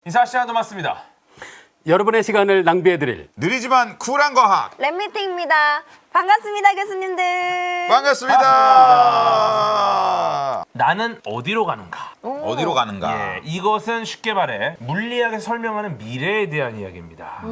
인사 시간도 맞습니다. 여러분의 시간을 낭비해드릴 느리지만 쿨한 과학 랩미팅입니다. 반갑습니다, 교수님들. 반갑습니다. 나는 어디로 가는가? 어디로 가는가? 예, 이것은 쉽게 말해 물리학에서 설명하는 미래에 대한 이야기입니다.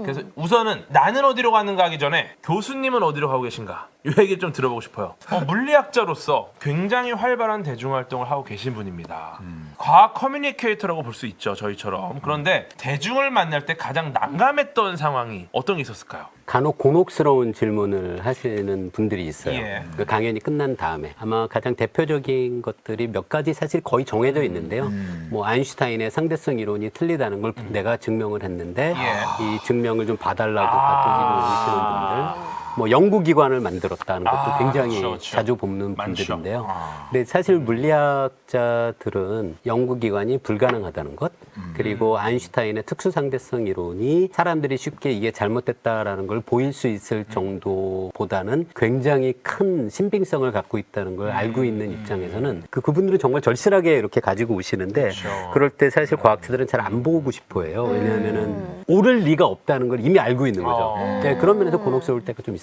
그래서 우선은 나는 어디로 가는가 하기 전에 교수님은 어디로 가고 계신가? 이 얘기를 좀 들어보고 싶어요. 물리학자로서 굉장히 활발한 대중활동을 하고 계신 분입니다. 과학 커뮤니케이터라고 볼 수 있죠, 저희처럼. 그런데 대중을 만날 때 가장 난감했던 상황이 어떤 게 있었을까요? 간혹 곤혹스러운 질문을 하시는 분들이 있어요. 예. 그 강연이 끝난 다음에 아마 가장 대표적인 것들이 몇 가지 사실 거의 정해져 있는데요. 뭐 아인슈타인의 상대성 이론이 틀리다는 걸 내가 증명을 했는데 이 증명을 좀 봐달라고 받으시는 분들. 뭐 연구기관을 만들었다는 것도 굉장히 그렇죠. 자주 뽑는 많죠. 분들인데요. 근데 사실 물리학자들은 연구기관이 불가능하다는 것, 그리고 아인슈타인의 특수상대성 이론이 사람들이 쉽게 이게 잘못됐다라는 걸 보일 수 있을 정도보다는 굉장히 큰 신빙성을 갖고 있다는 걸 알고 있는 입장에서는 그분들은 정말 절실하게 이렇게 가지고 오시는데 그럴 때 사실 과학자들은 잘 안 보고 싶어 해요. 왜냐하면은 옳을 리가 없다는 걸 이미 알고 있는 거죠. 네, 그런 면에서 곤혹스러울 때가 좀 있었어요.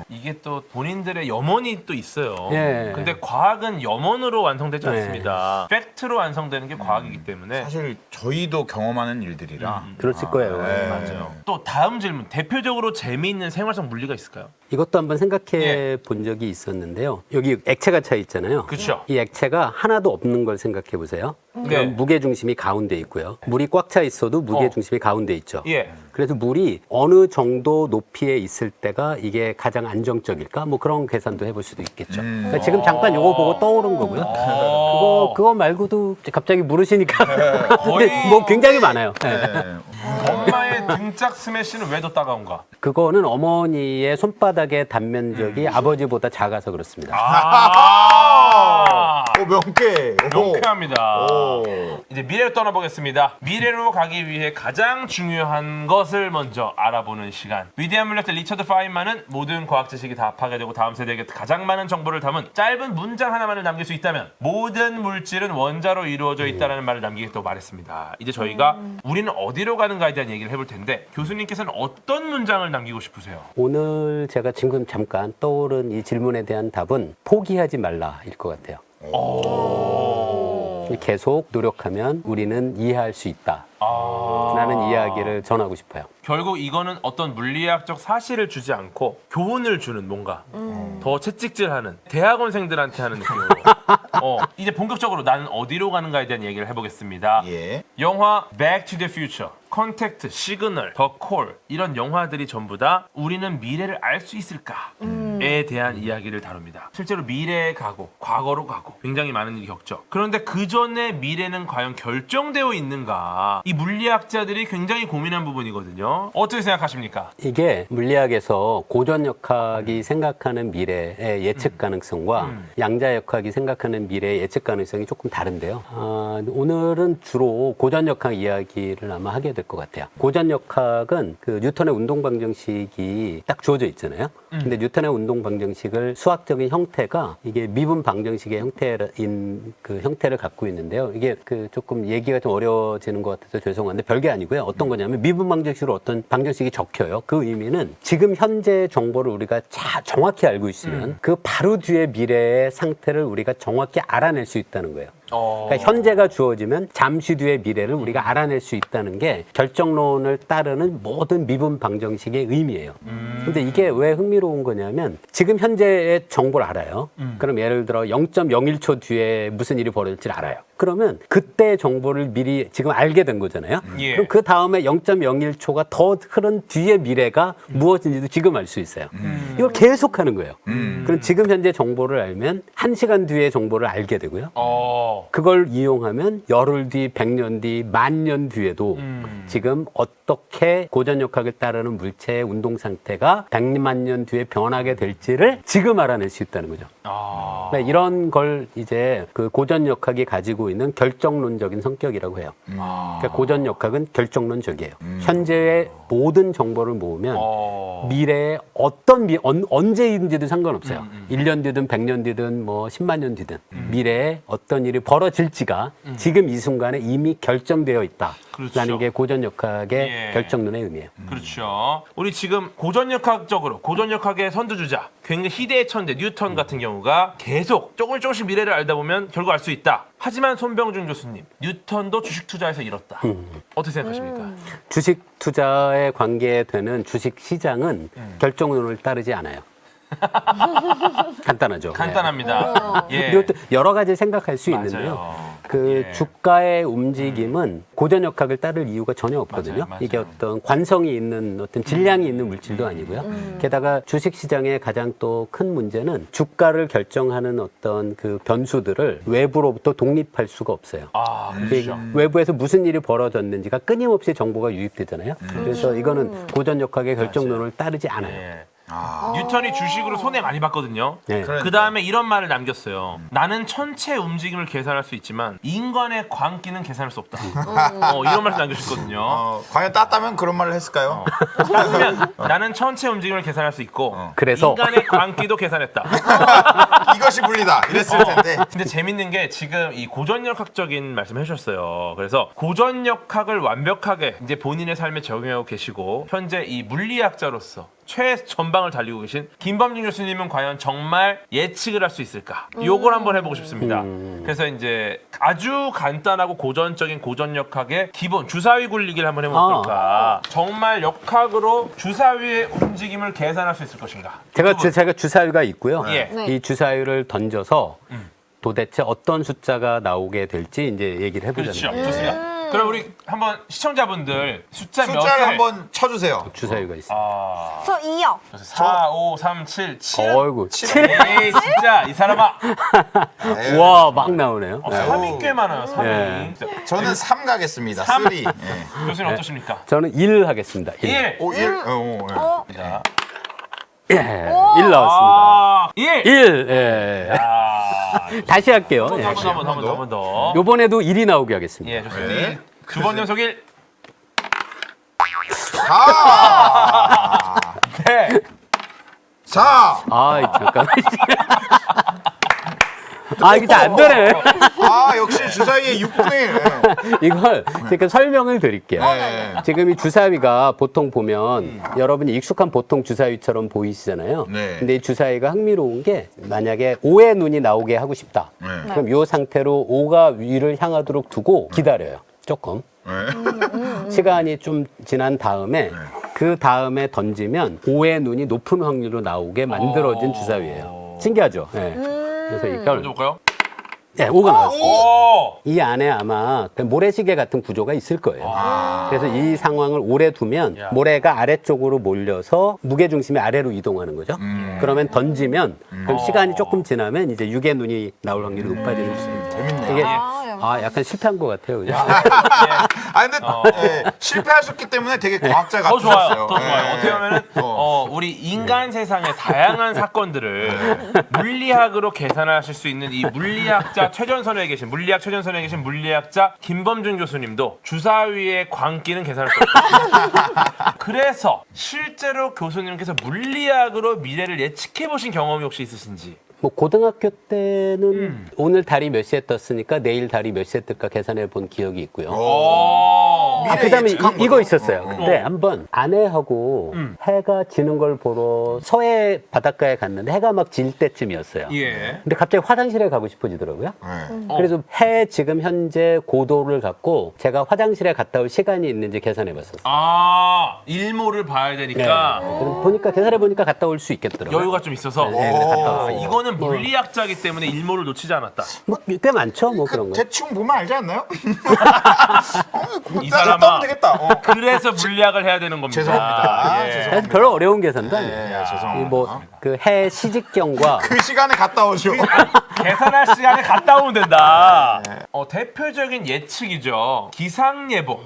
이게 또 본인들의 염원이 또 있어요. 예. 근데 과학은 염원으로 완성되지 예. 않습니다. 팩트로 완성되는 게 과학이기 때문에. 사실 저희도 경험하는 일들이라 그렇을 거예요. 네. 맞아요. 또 다음 질문. 대표적으로 재미있는 생활성 물리가 있을까요? 이것도 한번 생각해 본 적이 있었는데요. 여기 액체가 차 있잖아요. 그렇죠. 이 액체가 하나도 없는 걸 생각해 보세요. 네. 그럼 무게 중심이 가운데 있고요. 물이 꽉 차 있어도 무게 중심이 가운데 있죠. 예. 그래서 물이 어느 정도 높이에 있을 때가 이게 가장 안정적일까? 뭐 그런 계산도 해볼 수도 있겠죠. 그러니까 지금 잠깐 요거 보고 떠오른 거고요. 그거 말고도 갑자기 물으시니까 거의 뭐 굉장히 많아요. 네. 네. 엄마의 등짝 스매시는 왜 더 따가운가? 그거는 어머니의 손바닥의 단면적이 아버지보다 작아서 그렇습니다. 오, 명쾌. 명쾌합니다. 오. 이제 미래로 떠나보겠습니다. 미래로 가기 위해 가장 중요한 것을 먼저 알아보는 시간. 위대한 물리학자 리처드 파인만은 모든 과학 지식이 다 파괴되고 다음 세대에게 가장 많은 정보를 담은 짧은 문장 하나만을 남길 수 있다면 모든 물질은 원자로 이루어져 있다는 말을 남기겠다고 말했습니다. 이제 저희가 우리는 어디로 가는가에 대한 얘기를 해볼 텐데 교수님께서는 어떤 문장을 남기고 싶으세요? 오늘 제가 지금 잠깐 떠오른 이 질문에 대한 답은 포기하지 말라일 것 같아요. 계속 노력하면 우리는 이해할 수 있다. 라는 이야기를 전하고 싶어요. 결국 이거는 어떤 물리학적 사실을 주지 않고 교훈을 주는 뭔가 더 채찍질하는 대학원생들한테 하는 느낌으로 이제 본격적으로 나는 어디로 가는가에 대한 얘기를 해보겠습니다. 예. 영화 Back to the Future, 컨택트, 시그널, 더 콜 이런 영화들이 전부 다 우리는 미래를 알 수 있을까에 대한 이야기를 다룹니다. 실제로 미래에 가고 과거로 가고 굉장히 많은 일이 겪죠. 그런데 그 전에 미래는 과연 결정되어 있는가? 이 물리학자들이 굉장히 고민한 부분이거든요. 어떻게 생각하십니까? 이게 물리학에서 고전역학이 생각하는 미래의 예측 가능성과 양자역학이 생각하는 미래의 예측 가능성이 조금 다른데요. 오늘은 주로 고전역학 이야기를 아마 하게 될 것 같아요. 고전역학은 그 뉴턴의 운동방정식이 딱 주어져 있잖아요. 근데 뉴턴의 운동방정식을 수학적인 형태가 이게 미분 방정식의 형태를 갖고 있는데요. 이게 그 조금 얘기가 좀 어려워지는 것 같아서 죄송한데 별게 아니고요. 어떤 거냐면 미분 방정식으로 어떤 방정식이 적혀요. 그 의미는 지금 현재 정보를 우리가 정확히 알고 있으면 그 바로 뒤에 미래의 상태를 우리가 정확히 알아낼 수 있다는 거예요. 그러니까 현재가 주어지면 잠시 뒤의 미래를 우리가 알아낼 수 있다는 게 결정론을 따르는 모든 미분 방정식의 의미예요. 근데 이게 왜 흥미로운 거냐면 지금 현재의 정보를 알아요. 그럼 예를 들어 0.01초 뒤에 무슨 일이 벌어질지를 알아요. 그러면 그때 정보를 미리 지금 알게 된 거잖아요. 예. 그럼 그 다음에 0.01초가 더 흐른 뒤의 미래가 무엇인지도 지금 알 수 있어요. 이걸 계속하는 거예요. 그럼 지금 현재 정보를 알면 1시간 뒤의 정보를 알게 되고요. 그걸 이용하면 열흘 뒤, 100년 뒤, 10,000년 뒤에도 지금 어떻게 고전역학을 따르는 물체의 운동 상태가 100만 년 뒤에 변하게 될지를 지금 알아낼 수 있다는 거죠. 그러니까 이런 걸 이제 그 고전역학이 가지고 가지고 있는 결정론적인 성격이라고 해요. 그러니까 고전역학은 결정론적이에요. 현재의 모든 정보를 모으면 미래에 언제인지도 상관없어요. 1년 뒤든 100년 뒤든 뭐 10만 년 뒤든 미래에 어떤 일이 벌어질지가 지금 이 순간에 이미 결정되어 있다라는 그렇죠. 게 고전역학의 예. 결정론의 의미예요. 그렇죠. 우리 지금 고전역학적으로 고전역학의 선두주자, 굉장히 희대의 천재 뉴턴 같은 경우가 계속 조금씩 미래를 알다 보면 결국 알 수 있다. 하지만 손병준 교수님, 뉴턴도 주식 투자에서 잃었다. 어떻게 생각하십니까? 주식 투자에 관계되는 주식 시장은 결정론을 따르지 않아요. 간단하죠. 간단합니다. 예. 그리고 또 여러 가지 생각할 수 맞아요. 있는데요. 그 예. 주가의 움직임은 고전역학을 따를 이유가 전혀 없거든요. 맞아요. 이게 어떤 관성이 있는 어떤 질량이 있는 물질도 아니고요. 게다가 주식 시장의 가장 또 큰 문제는 주가를 결정하는 어떤 그 변수들을 외부로부터 독립할 수가 없어요. 아, 이게 그렇죠. 외부에서 무슨 일이 벌어졌는지가 끊임없이 정보가 유입되잖아요. 그래서 이거는 고전역학의 결정론을 따르지 않아요. 예. 아. 뉴턴이 주식으로 손해 많이 봤거든요. 네. 그 다음에 이런 말을 남겼어요. 나는 천체 움직임을 계산할 수 있지만 인간의 광기는 계산할 수 없다. 이런 말을 남겨주셨거든요. 과연 땄다면 그런 말을 했을까요? 그러면 나는 천체 움직임을 계산할 수 있고 그래서 인간의 광기도 계산했다. 이것이 분리다 이랬을 텐데. 근데 재밌는 게 지금 이 고전역학적인 말씀 해주셨어요. 그래서 고전역학을 완벽하게 이제 본인의 삶에 적용하고 계시고 현재 이 물리학자로서 최전방을 달리고 계신 김범준 교수님은 과연 정말 예측을 할 수 있을까? 요걸 한번 해보고 싶습니다. 그래서 이제 아주 간단하고 고전적인 고전역학의 기본 주사위 굴리기를 한번 해보면 어떨까? 정말 역학으로 주사위의 움직임을 계산할 수 있을 것인가? 제가 주사위가 있고요. 예. 네. 이 주사위를 던져서 도대체 어떤 숫자가 나오게 될지 이제 얘기를 그렇죠. 해보자면 좋습니다. 그럼 우리 한번 시청자분들 숫자 숫자를 몇을 한번 쳐주세요. 주사위가 있어요. 아, 저 2요. 4, 5, 3, 7, 7. 어이구. 에이 진짜 이 사람아. 네. 와, 막 나오네요. 네. 3이 꽤 많아요. 3이. 예. 저는 3 가겠습니다. 삼. 3. 예. 교수님 어떠십니까? 저는 1 하겠습니다. 1. 1. 오, 1? 자. 예. 1 나왔습니다. 아, 1. 1. 예. 다시 할게요. 예. 한 번 더. 요번에도 1이 나오게 하겠습니다. 예, 좋습니다. 네. 두 번 연속 1. 4! 네. 4! 아, 잠깐만. 아, 이게 잘 안 되네. 아, 역시 주사위의 6분의 1. 이걸 제가 설명을 드릴게요. 네. 지금 이 주사위가 보통 보면 여러분이 익숙한 보통 주사위처럼 보이시잖아요. 네. 근데 이 주사위가 흥미로운 게 만약에 5의 눈이 나오게 하고 싶다. 네. 그럼 이 상태로 5가 위를 향하도록 두고 기다려요. 조금. 네. 시간이 좀 지난 다음에 그 다음에 던지면 5의 눈이 높은 확률로 나오게 만들어진 주사위예요. 신기하죠? 네. 그래서 이걸 먼저 볼까요? 네, 5가 나왔어요. 오! 이 안에 아마 그 모래시계 같은 구조가 있을 거예요. 그래서 이 상황을 오래 두면 야. 모래가 아래쪽으로 몰려서 무게 중심이 아래로 이동하는 거죠. 그러면 던지면 그럼 시간이 조금 지나면 이제 6의 눈이 나올 확률이 높아지는 거죠. 재밌네요. 이게 아, 약간 실패한 것 같아요. 그죠? 아, 근데 예, 실패하셨기 때문에 되게 과학자 더 좋아요. 같으셨어요. 더 좋아요. 예. 어떻게 보면은 우리 인간 세상의 다양한 사건들을 물리학으로 계산하실 수 있는 이 물리학자 최전선에 계신 물리학 최전선에 계신 물리학자 김범준 교수님도 주사위의 광기는 계산할 수 없다. 그래서 실제로 교수님께서 물리학으로 미래를 예측해 보신 경험이 혹시 있으신지? 뭐 고등학교 때는 오늘 달이 몇 시에 떴으니까 내일 달이 몇 시에 뜰까 계산해 본 기억이 있고요. 오. 미래 그다음에 예측한 이거 거죠? 있었어요. 그때 한번 아내하고 해가 지는 걸 보러 서해 바닷가에 갔는데 해가 막 질 때쯤이었어요. 예. 근데 갑자기 화장실에 가고 싶어지더라고요. 네. 그래서 해 지금 현재 고도를 갖고 제가 화장실에 갔다 올 시간이 있는지 계산해 봤었어요. 아, 일모를 봐야 되니까 보니까 계산해 보니까 갔다 올 수 있겠더라고요. 여유가 좀 있어서. 네, 갔다 아, 왔어요. 이거는 물리학자이기 때문에 일모를 놓치지 않았다. 꽤 많죠, 뭐 그런 거. 대충 보면 알지 않나요? 이 나 사람아. 갔다 오면 되겠다. 그래서 물리학을 해야 되는 겁니다. 죄송합니다. 예. 죄송합니다. 사실 별로 어려운 계산도 아니에요. 예, 죄송합니다. 뭐그 해 시직경과 그 시간에 갔다 오죠. 계산할 시간에 갔다 오면 된다. 대표적인 예측이죠. 기상예보.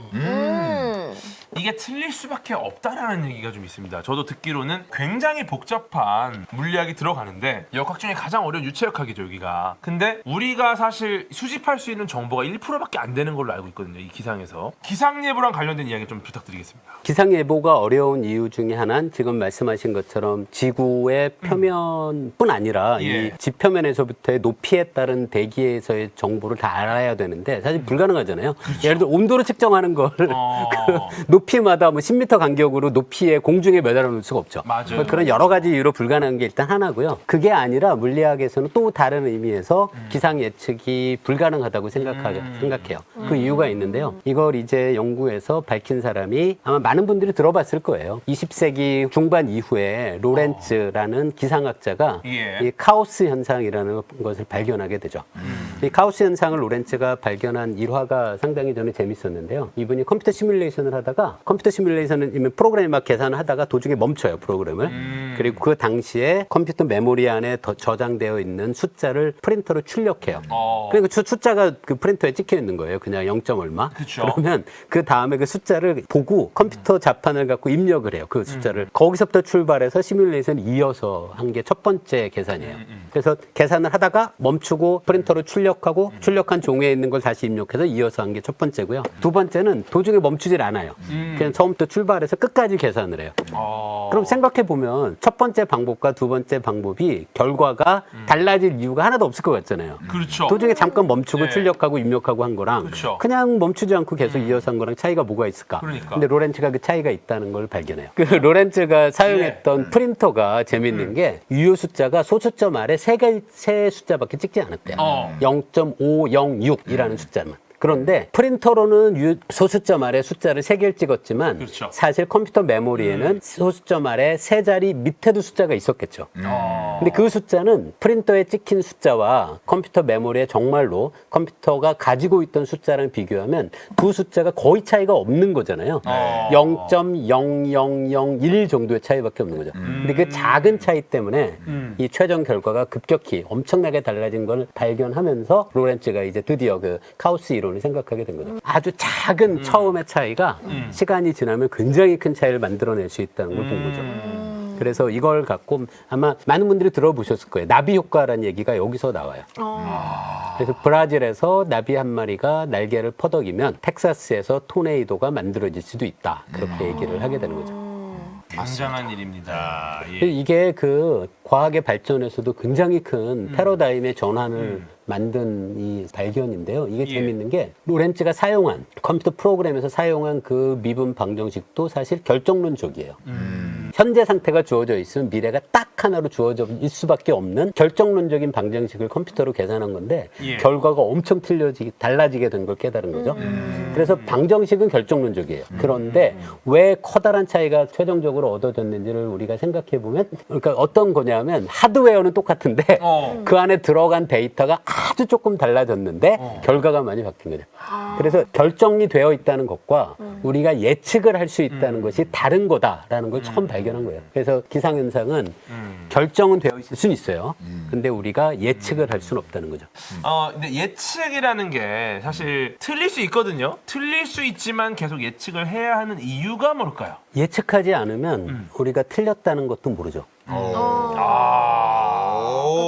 이게 틀릴 수밖에 없다라는 얘기가 좀 있습니다. 저도 듣기로는 굉장히 복잡한 물리학이 들어가는데 역학 중에 가장 어려운 유체역학이죠, 여기가. 근데 우리가 사실 수집할 수 있는 정보가 1%밖에 안 되는 걸로 알고 있거든요, 이 기상에서. 기상예보랑 관련된 이야기 좀 부탁드리겠습니다. 기상예보가 어려운 이유 중에 하나는 지금 말씀하신 것처럼 지구의 표면뿐 아니라 예. 이 지표면에서부터의 높이에 따른 대기에서의 정보를 다 알아야 되는데 사실 불가능하잖아요. 예를 들어 온도를 측정하는 걸 그 높이마다 뭐 10m 간격으로 높이에 공중에 매달아 놓을 수가 없죠. 맞아요. 그런 여러 가지 이유로 불가능한 게 일단 하나고요. 그게 아니라 물리학에서는 또 다른 의미에서 기상 예측이 불가능하다고 생각해요. 그 이유가 있는데요. 이걸 이제 연구해서 밝힌 사람이 아마 많은 분들이 들어봤을 거예요. 20세기 중반 이후에 로렌츠라는 기상학자가 예. 이 카오스 현상이라는 것을 발견하게 되죠. 이 카오스 현상을 로렌츠가 발견한 일화가 상당히 저는 재밌었는데요. 이분이 컴퓨터 시뮬레이션을 하다가 컴퓨터 시뮬레이션은 프로그램 막 계산을 하다가 도중에 멈춰요, 프로그램을. 그리고 그 당시에 컴퓨터 메모리 안에 저장되어 있는 숫자를 프린터로 출력해요. 그리고 숫자가 그 프린터에 찍혀 있는 거예요. 그냥 0점 얼마. 그쵸. 그러면 그 다음에 그 숫자를 보고 컴퓨터 자판을 갖고 입력을 해요. 그 숫자를. 거기서부터 출발해서 시뮬레이션을 이어서 한 게 첫 번째 계산이에요. 그래서 계산을 하다가 멈추고 프린터로 출력하고 출력한 종이에 있는 걸 다시 입력해서 이어서 한 게 첫 번째고요. 두 번째는 도중에 멈추질 않아요. 그냥 처음부터 출발해서 끝까지 계산을 해요. 그럼 생각해 보면 첫 번째 방법과 두 번째 방법이 결과가 달라질 이유가 하나도 없을 것 같잖아요. 그렇죠. 도중에 잠깐 멈추고 네. 출력하고 입력하고 한 거랑 그렇죠. 그냥 멈추지 않고 계속 이어서 한 거랑 차이가 뭐가 있을까? 그러니까. 근데 로렌츠가 그 차이가 있다는 걸 발견해요. 그 로렌츠가 사용했던 프린터가 재밌는 게 유효 숫자가 소수점 아래 세 숫자밖에 찍지 않았대요. 0.506이라는 숫자만. 그런데 프린터로는 소수점 아래 숫자를 3개를 찍었지만 그렇죠. 사실 컴퓨터 메모리에는 소수점 아래 3자리 밑에도 숫자가 있었겠죠. 근데 그 숫자는 프린터에 찍힌 숫자와 컴퓨터 메모리에 정말로 컴퓨터가 가지고 있던 숫자랑 비교하면 두 숫자가 거의 차이가 없는 거잖아요. 0.0001 정도의 차이밖에 없는 거죠. 근데 그 작은 차이 때문에 이 최종 결과가 급격히 엄청나게 달라진 걸 발견하면서 로렌츠가 이제 드디어 그 카오스 이론을 생각하게 된 거죠. 아주 작은 처음의 차이가 시간이 지나면 굉장히 큰 차이를 만들어낼 수 있다는 걸 본 거죠. 그래서 이걸 갖고 아마 많은 분들이 들어보셨을 거예요. 나비 효과라는 얘기가 여기서 나와요. 그래서 브라질에서 나비 한 마리가 날개를 퍼덕이면 텍사스에서 토네이도가 만들어질 수도 있다. 그렇게 얘기를 하게 되는 거죠. 굉장한 일입니다. 예. 이게 그 과학의 발전에서도 굉장히 큰 패러다임의 전환을 만든 이 발견인데요. 이게 예. 재밌는 게 로렌츠가 사용한 컴퓨터 프로그램에서 사용한 그 미분 방정식도 사실 결정론적이에요. 현재 상태가 주어져 있으면 미래가 딱 하나로 주어져 있을 수밖에 없는 결정론적인 방정식을 컴퓨터로 계산한 건데 예. 결과가 엄청 달라지게 된 걸 깨달은 거죠. 그래서 방정식은 결정론적이에요. 그런데 왜 커다란 차이가 최종적으로 얻어졌는지를 우리가 생각해 보면 그러니까 어떤 거냐면 하드웨어는 똑같은데 그 안에 들어간 데이터가 아주 조금 달라졌는데 결과가 많이 바뀐 거죠. 그래서 결정이 되어 있다는 것과 우리가 예측을 할 수 있다는 것이 다른 거다라는 걸 처음 발견한 거예요. 그래서 기상현상은 결정은 되어 있을 수는 있어요. 근데 우리가 예측을 할 수는 없다는 거죠. 근데 예측이라는 게 사실 틀릴 수 있거든요. 틀릴 수 있지만 계속 예측을 해야 하는 이유가 뭘까요? 예측하지 않으면 우리가 틀렸다는 것도 모르죠.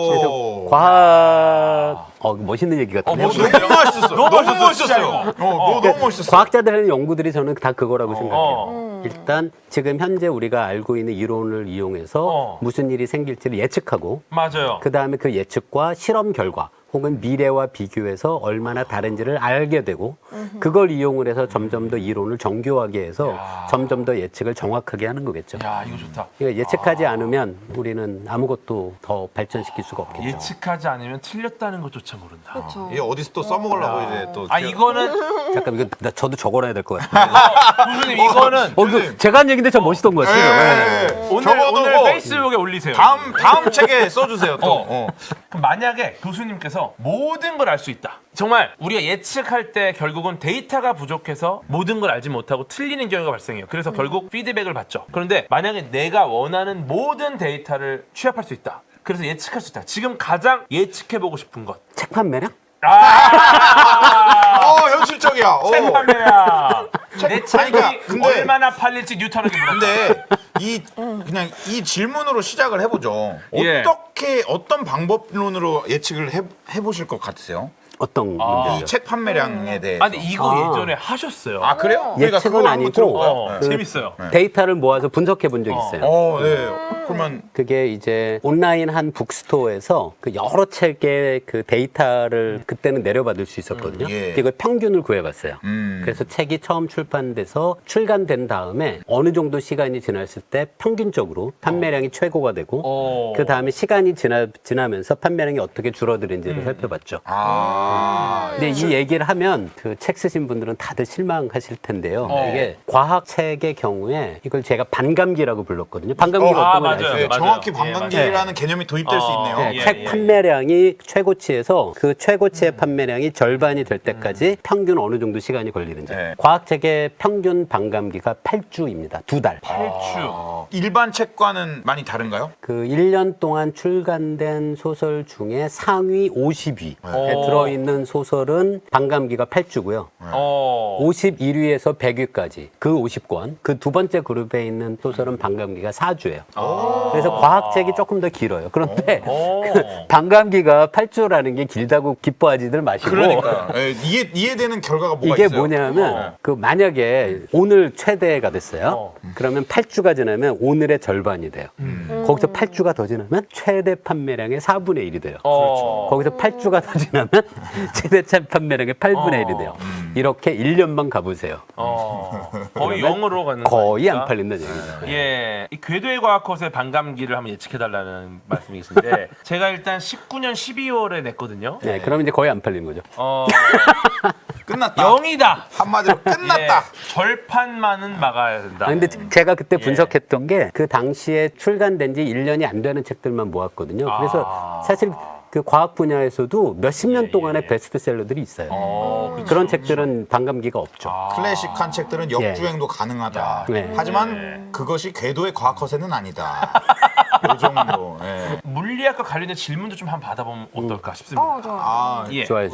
그래서 과학 멋있는 얘기 같은데. 너무 멋있었어. 너무 멋있었어요. 너무 멋있었어. 과학자들의 하는 연구들이 저는 다 그거라고 생각해요. 일단 지금 현재 우리가 알고 있는 이론을 이용해서 무슨 일이 생길지를 예측하고 맞아요. 그 다음에 그 예측과 실험 결과 혹은 미래와 비교해서 얼마나 다른지를 알게 되고 그걸 이용을 해서 점점 더 이론을 정교하게 해서 점점 더 예측을 정확하게 하는 거겠죠. 야, 이거 좋다. 그러니까 예측하지 않으면 우리는 아무것도 더 발전시킬 수가 없겠죠. 예측하지 않으면 틀렸다는 것조차 모른다. 그렇죠. 이게 어디서 또 써먹으려고 이제 또. 이거는 잠깐 이거 저도 적어놔야 될 것 같아요. 교수님 이거는 이거 제가 한 얘기인데 저 멋있던 것 같아요. 네. 오늘 적어두고 페이스북에 올리세요. 다음 책에 써주세요 또. 그럼 만약에 교수님께서 모든 걸 알 수 있다. 정말 우리가 예측할 때 결국은 데이터가 부족해서 모든 걸 알지 못하고 틀리는 경우가 발생해요. 그래서 결국 피드백을 받죠. 그런데 만약에 내가 원하는 모든 데이터를 취합할 수 있다. 그래서 예측할 수 있다. 지금 가장 예측해보고 싶은 것. 책 판매량? 현실적이야. 생각해야. 내 책이 그러니까, 근데- 얼마나 팔릴지 뉴턴에게 물었다. 근데 그냥 이 질문으로 시작을 해보죠. 예. 어떤 방법론으로 예측을 해보실 것 같으세요? 어떤 이 문제죠? 책 판매량에 대해서. 아니 이거 아. 예전에 하셨어요. 아, 그래요? 우리가 예측은 그걸 한번 아니고 들어볼까요? 네. 재밌어요. 데이터를 모아서 분석해 본 적이 있어요. 네. 그러면 그게 이제 온라인 한 북스토어에서 그 여러 책의 그 데이터를 그때는 내려받을 수 있었거든요. 예. 이걸 평균을 구해봤어요. 그래서 책이 처음 출판돼서 출간된 다음에 어느 정도 시간이 지났을 때 평균적으로 판매량이 최고가 되고 그 다음에 시간이 지나면서 판매량이 어떻게 줄어드는지를 살펴봤죠. 근데 이 얘기를 하면 그 책 쓰신 분들은 다들 실망하실 텐데요. 이게 과학책의 경우에 이걸 제가 반감기라고 불렀거든요. 반감기가 어떤 건지 맞아요. 아시죠? 네, 정확히 예, 관광지라는 개념이 도입될 수 있네요. 네, 예, 책 예, 판매량이 최고치에서 그 최고치의 판매량이 절반이 될 때까지 평균 어느 정도 시간이 걸리는지. 네. 과학책의 평균 반감기가 8주입니다. 2달. 8주. 일반 책과는 많이 다른가요? 그 1년 동안 출간된 소설 중에 상위 50위에 들어있는 소설은 반감기가 8주고요. 51위에서 100위까지 그 50권, 그 두 번째 그룹에 있는 소설은 반감기가 4주예요. 그래서 과학책이 조금 더 길어요. 그런데 그 반감기가 8주라는 게 길다고 기뻐하지들 마시고 그러니까 이해되는 결과가 뭐가 이게 있어요? 뭐냐면 그 만약에 오늘 최대가 됐어요. 그러면 8주가 지나면 오늘의 절반이 돼요. 거기서 8주가 더 지나면 최대 판매량의 4분의 1이 돼요. 거기서 8주가 더 지나면 최대 판매량의 8분의 1이 돼요. 이렇게 1년만 가보세요. 거의 0으로 가는 거의 거니까. 안 팔린다는 얘기죠. 예, 이 궤도의 과학컷의 반감기를 한번 예측해달라는 말씀이신데 제가 일단 19년 12월에 냈거든요. 네, 그러면 이제 거의 안 팔리는 거죠. 끝났다. 0이다. 한마디로 끝났다. 예, 절판만은 막아야 된다. 아, 근데 제가 그때 분석했던 게 그 당시에 출간된 지 1년이 안 되는 책들만 모았거든요. 그래서 사실 그 과학 분야에서도 몇십 년 동안의 베스트셀러들이 있어요. 그런 책들은 반감기가 없죠. 클래식한 책들은 역주행도 가능하다. 네. 하지만 그것이 궤도의 과학허세는 아니다. 이 정도. 예. 물리학과 관련된 질문도 좀 한번 받아보면 어떨까 싶습니다. 아, 예. 좋아요.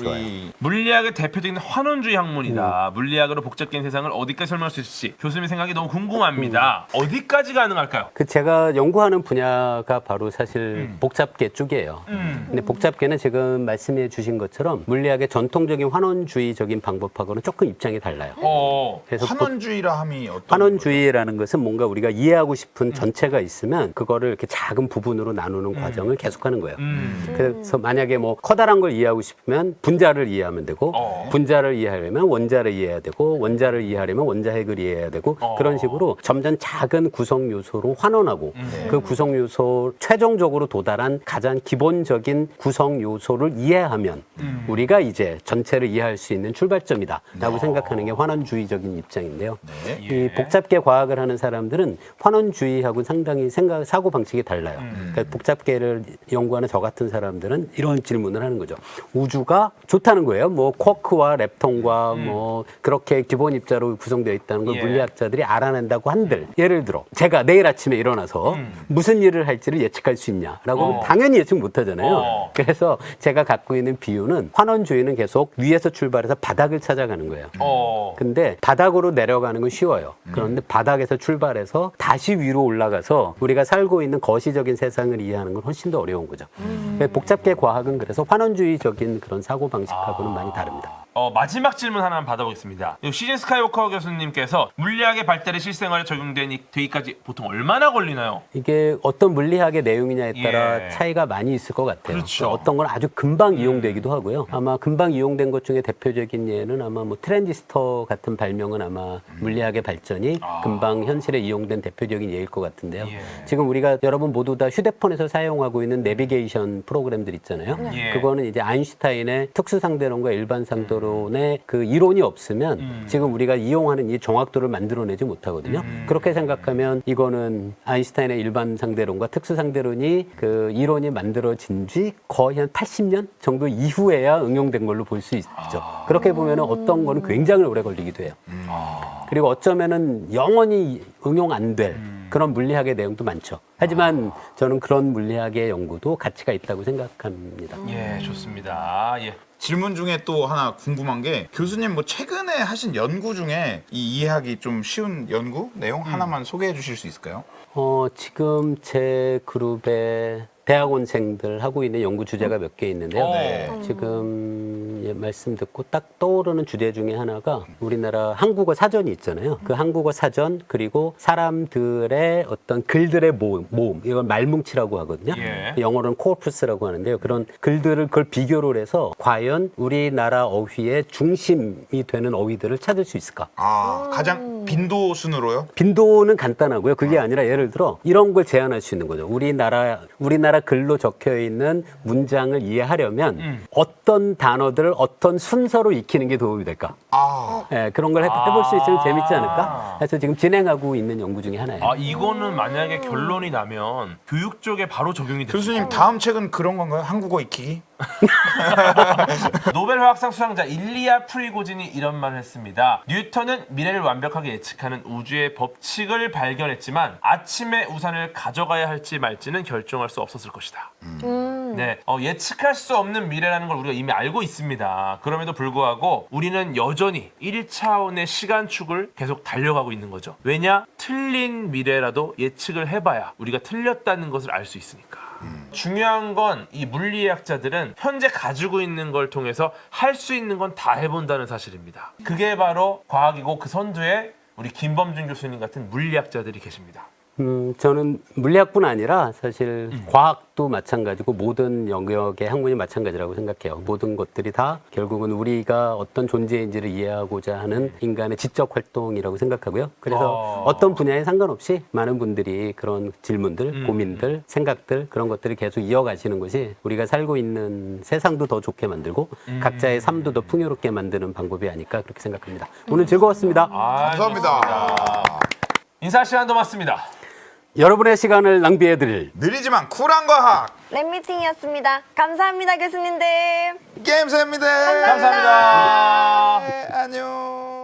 물리학의 대표적인 환원주의 학문이다. 물리학으로 복잡된 세상을 어디까지 설명할 수 있을지 교수님의 생각이 너무 궁금합니다. 어디까지 가능할까요? 그 제가 연구하는 분야가 바로 사실 복잡계 쪽이에요. 근데 복잡계는 지금 말씀해 주신 것처럼 물리학의 전통적인 환원주의적인 방법하고는 조금 입장이 달라요. 그래서 환원주의라 함이 어떤 환원주의라는 것은 뭔가 우리가 이해하고 싶은 전체가 있으면 그거를 이렇게 작은 부분으로 나누는 과정을 계속하는 거예요. 그래서 만약에 뭐 커다란 걸 이해하고 싶으면 분자를 이해하면 되고 분자를 이해하려면 원자를 이해해야 되고 원자를 이해하려면 원자핵을 이해해야 되고 그런 식으로 점점 작은 구성 요소로 환원하고 그 구성 요소 최종적으로 도달한 가장 기본적인 구성 요소를 이해하면 우리가 이제 전체를 이해할 수 있는 출발점이다라고 생각하는 게 환원주의적인 입장인데요. 이 복잡계 과학을 하는 사람들은 환원주의하고 상당히 사고 방식이 달라요. 그러니까 복잡계를 연구하는 저 같은 사람들은 이런 질문을 하는 거죠. 우주가 좋다는 거예요. 뭐 쿼크와 렙톤과 뭐 그렇게 기본 입자로 구성되어 있다는 걸 물리학자들이 알아낸다고 한들 예를 들어 제가 내일 아침에 일어나서 무슨 일을 할지를 예측할 수 있냐라고 하면 당연히 예측 못 하잖아요. 그래서 제가 갖고 있는 비유는 환원주의는 계속 위에서 출발해서 바닥을 찾아가는 거예요. 근데 바닥으로 내려가는 건 쉬워요. 그런데 바닥에서 출발해서 다시 위로 올라가서 우리가 살고 있는 거시적인 세상을 이해하는 건 훨씬 더 어려운 거죠. 복잡계 과학은 그래서 환원주의적인 그런 사고 방식하고는 많이 다릅니다. 마지막 질문 하나 받아보겠습니다. 시즌 스카이워커 교수님께서 물리학의 발달이 실생활에 적용되기까지 보통 얼마나 걸리나요? 이게 어떤 물리학의 내용이냐에 따라 차이가 많이 있을 것 같아요. 그렇죠. 어떤 건 아주 금방 이용되기도 하고요. 아마 금방 이용된 것 중에 대표적인 예는 아마 뭐 트랜지스터 같은 발명은 아마 물리학의 발전이 금방 현실에 이용된 대표적인 예일 것 같은데요. 지금 우리가 여러분 모두 다 휴대폰에서 사용하고 있는 내비게이션 프로그램들 있잖아요. 그거는 이제 아인슈타인의 특수상대론과 일반상대론의 그 이론이 없으면 지금 우리가 이용하는 이 정확도를 만들어내지 못하거든요. 그렇게 생각하면 이거는 아인슈타인의 일반상대론과 특수상대론이 그 이론이 만들어진 지 거의 한 80년 정도 이후에야 응용된 걸로 볼 수 있죠. 그렇게 보면 어떤 거는 굉장히 오래 걸리기도 해요. 그리고 어쩌면은 영원히 응용 안 될 그런 물리학의 내용도 많죠. 하지만 저는 그런 물리학의 연구도 가치가 있다고 생각합니다. 예, 좋습니다. 예. 질문 중에 또 하나 궁금한 게 교수님 뭐 최근에 하신 연구 중에 이 이해하기 좀 쉬운 연구 내용 하나만 소개해 주실 수 있을까요? 지금 제 그룹에 대학원생들 하고 있는 연구 주제가 몇 개 있는데요. 네. 지금 말씀 듣고 딱 떠오르는 주제 중에 하나가 우리나라 한국어 사전이 있잖아요. 그 한국어 사전 그리고 사람들의 어떤 글들의 모음 이걸 말뭉치라고 하거든요. 예. 영어로는 코어푸스라고 하는데요. 그런 글들을 그걸 비교를 해서 과연 우리나라 어휘의 중심이 되는 어휘들을 찾을 수 있을까? 가장 빈도 순으로요? 빈도는 간단하고요. 그게 아니라 예를 들어 이런 걸 제안할 수 있는 거죠. 우리나라 글로 적혀 있는 문장을 이해하려면 어떤 단어들을 어떤 순서로 익히는 게 도움이 될까? 예, 그런 걸 해볼 수 있으면 재밌지 않을까? 그래서 지금 진행하고 있는 연구 중에 하나예요. 이거는 만약에 결론이 나면 교육 쪽에 바로 적용이 됩니다. 교수님 다음 책은 그런 건가요? 한국어 익히기? 노벨 화학상 수상자 일리아 프리고진이 이런 말을 했습니다. 뉴턴은 미래를 완벽하게 예측하는 우주의 법칙을 발견했지만 아침에 우산을 가져가야 할지 말지는 결정할 수 없었을 것이다. 네, 예측할 수 없는 미래라는 걸 우리가 이미 알고 있습니다. 그럼에도 불구하고 우리는 여전히 1차원의 시간축을 계속 달려가고 있는 거죠. 왜냐? 틀린 미래라도 예측을 해봐야 우리가 틀렸다는 것을 알 수 있으니까. 중요한 건 이 물리학자들은 현재 가지고 있는 걸 통해서 할 수 있는 건 다 해본다는 사실입니다. 그게 바로 과학이고 그 선두에 우리 김범준 교수님 같은 물리학자들이 계십니다. 저는 물리학뿐 아니라 사실 과학도 마찬가지고 모든 영역의 학문이 마찬가지라고 생각해요. 모든 것들이 다 결국은 우리가 어떤 존재인지를 이해하고자 하는 인간의 지적 활동이라고 생각하고요. 그래서 어떤 분야에 상관없이 많은 분들이 그런 질문들, 고민들, 생각들 그런 것들을 계속 이어가시는 것이 우리가 살고 있는 세상도 더 좋게 만들고 각자의 삶도 더 풍요롭게 만드는 방법이 아닐까 그렇게 생각합니다. 오늘 즐거웠습니다. 감사합니다. 인사 시간도 맞습니다. 여러분의 시간을 낭비해드릴 느리지만 쿨한 과학 랩미팅이었습니다. 감사합니다, 교수님들. 게임새입니다. 감사합니다. 네, 안녕.